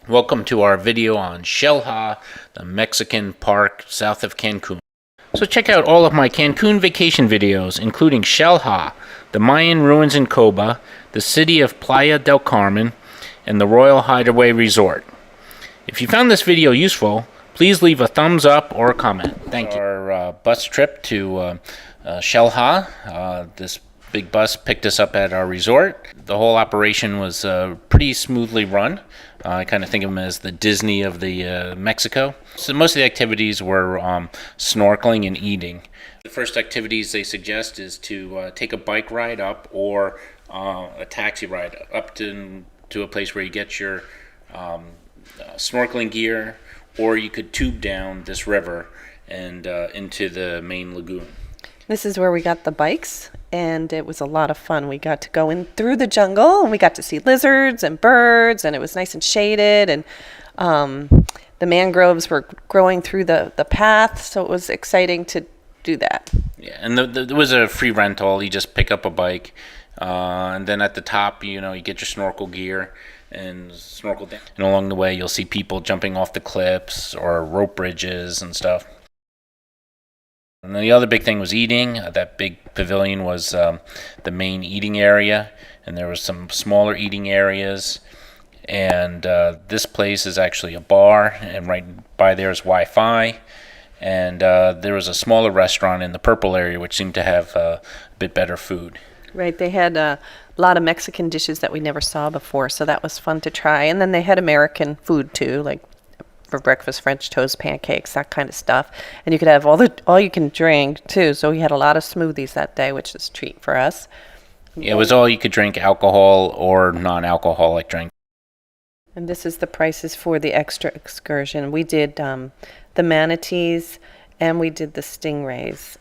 Welcome to our video on Xel-Ha, the Mexican park south of Cancun. So check out all of my Cancun vacation videos, including Xel-Ha, the Mayan ruins in Coba, the city of Playa del Carmen, and the Royal Hideaway Resort. If you found this video useful, please leave a thumbs up or a comment. Thank you. Our bus trip to Xel-Ha. This big bus picked us up at our resort. The whole operation was pretty smoothly run. I kind of think of them as the Disney of the Mexico. So most of the activities were snorkeling and eating. The first activities they suggest is to take a bike ride up or a taxi ride up to a place where you get your snorkeling gear, or you could tube down this river and into the main lagoon. This is where we got the bikes, and it was a lot of fun. We got to go in through the jungle, and we got to see lizards and birds, and it was nice and shaded, and the mangroves were growing through the path, so it was exciting to do that. Yeah, and there was a free rental. You just pick up a bike, and then at the top, you get your snorkel gear and snorkel down. And along the way, you'll see people jumping off the cliffs or rope bridges and stuff. And then the other big thing was eating. That big pavilion was the main eating area, and there was some smaller eating areas. And this place is actually a bar, and right by there is Wi-Fi. And there was a smaller restaurant in the purple area, which seemed to have a bit better food. Right, they had a lot of Mexican dishes that we never saw before, so that was fun to try. And then they had American food too, like for breakfast, French toast, pancakes, that kind of stuff. And you could have all you can drink too. So we had a lot of smoothies that day, which is a treat for us. Yeah, it was all you could drink, alcohol or non-alcoholic drink. And this is the prices for the extra excursion. We did the manatees and we did the stingrays.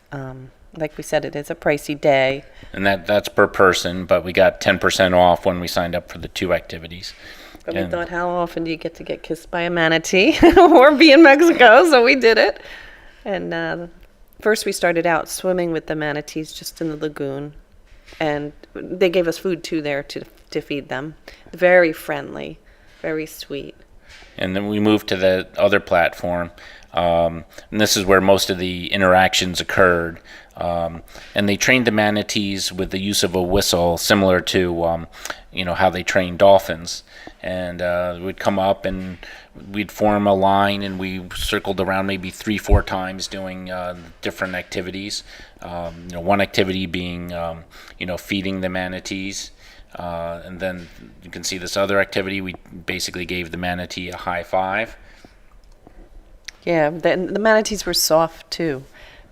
Like we said, it is a pricey day. And that's per person, but we got 10% off when we signed up for the two activities. But we thought, how often do you get to get kissed by a manatee or be in Mexico? So we did it. And first we started out swimming with the manatees just in the lagoon. And they gave us food too there to feed them. Very friendly, very sweet. And then we moved to the other platform. And this is where most of the interactions occurred. And they trained the manatees with the use of a whistle, similar to how they train dolphins. And we'd come up and we'd form a line, and we circled around maybe 3-4 times doing different activities. One activity being feeding the manatees. And then you can see this other activity. We basically gave the manatee a high five. Yeah, the manatees were soft too,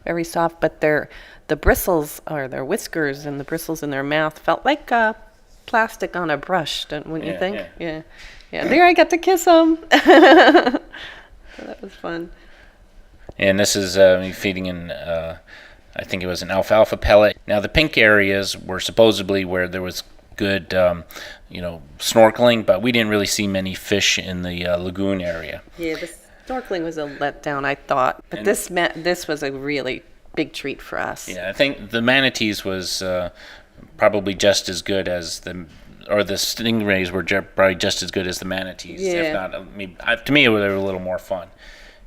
very soft, but the bristles, or their whiskers and the bristles in their mouth felt like plastic on a brush, wouldn't you think? Yeah. There I got to kiss them. So that was fun. And this is feeding in, I think it was an alfalfa pellet. Now the pink areas were supposedly where there was good, snorkeling, but we didn't really see many fish in the lagoon area. Yeah, the snorkeling was a letdown, I thought, but this was a really big treat for us. Yeah, I think the manatees was probably just as good as the stingrays were probably just as good as the manatees. Yeah. If not, to me, they were a little more fun.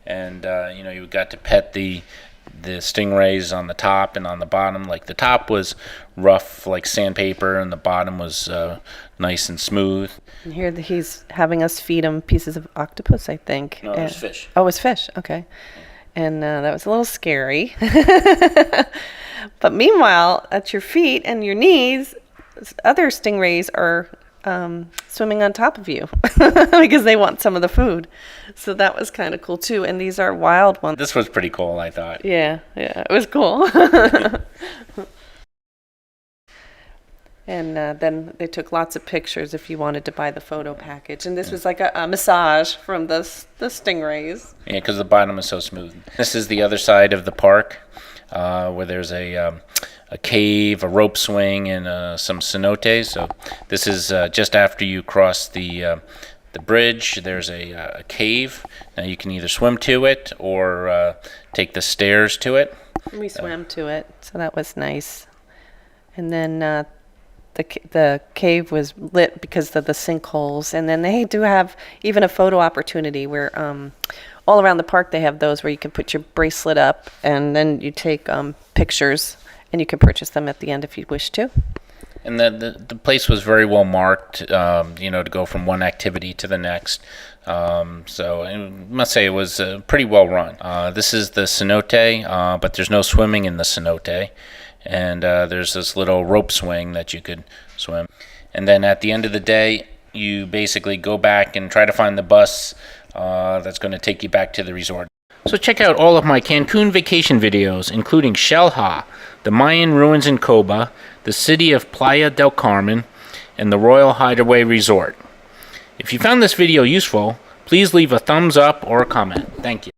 And you got to pet the stingrays on the top and on the bottom. Like the top was rough like sandpaper, and the bottom was nice and smooth. And here he's having us feed him pieces of octopus, I think. No, it was fish. Oh, it was fish. Okay. And that was a little scary. But meanwhile, at your feet and your knees, other stingrays are swimming on top of you because they want some of the food. So that was kind of cool too. And these are wild ones. This was pretty cool, I thought. Yeah, it was cool. And then they took lots of pictures if you wanted to buy the photo package. And this was like a massage from the stingrays. Yeah, because the bottom is so smooth. This is the other side of the park where there's a cave, a rope swing, and some cenotes. So this is just after you cross the bridge. There's a cave. Now you can either swim to it or take the stairs to it. We swam to it, so that was nice. And then the cave was lit because of the sinkholes, and then they do have even a photo opportunity where all around the park they have those where you can put your bracelet up, and then you take pictures, and you can purchase them at the end if you wish to. And the place was very well marked, to go from one activity to the next. So I must say it was pretty well run. This is the cenote, but there's no swimming in the cenote. And there's this little rope swing that you could swim. And then at the end of the day, you basically go back and try to find the bus that's going to take you back to the resort. So check out all of my Cancun vacation videos, including Xel-Ha, the Mayan ruins in Coba, the city of Playa del Carmen, and the Royal Hideaway Resort. If you found this video useful, please leave a thumbs up or a comment. Thank you.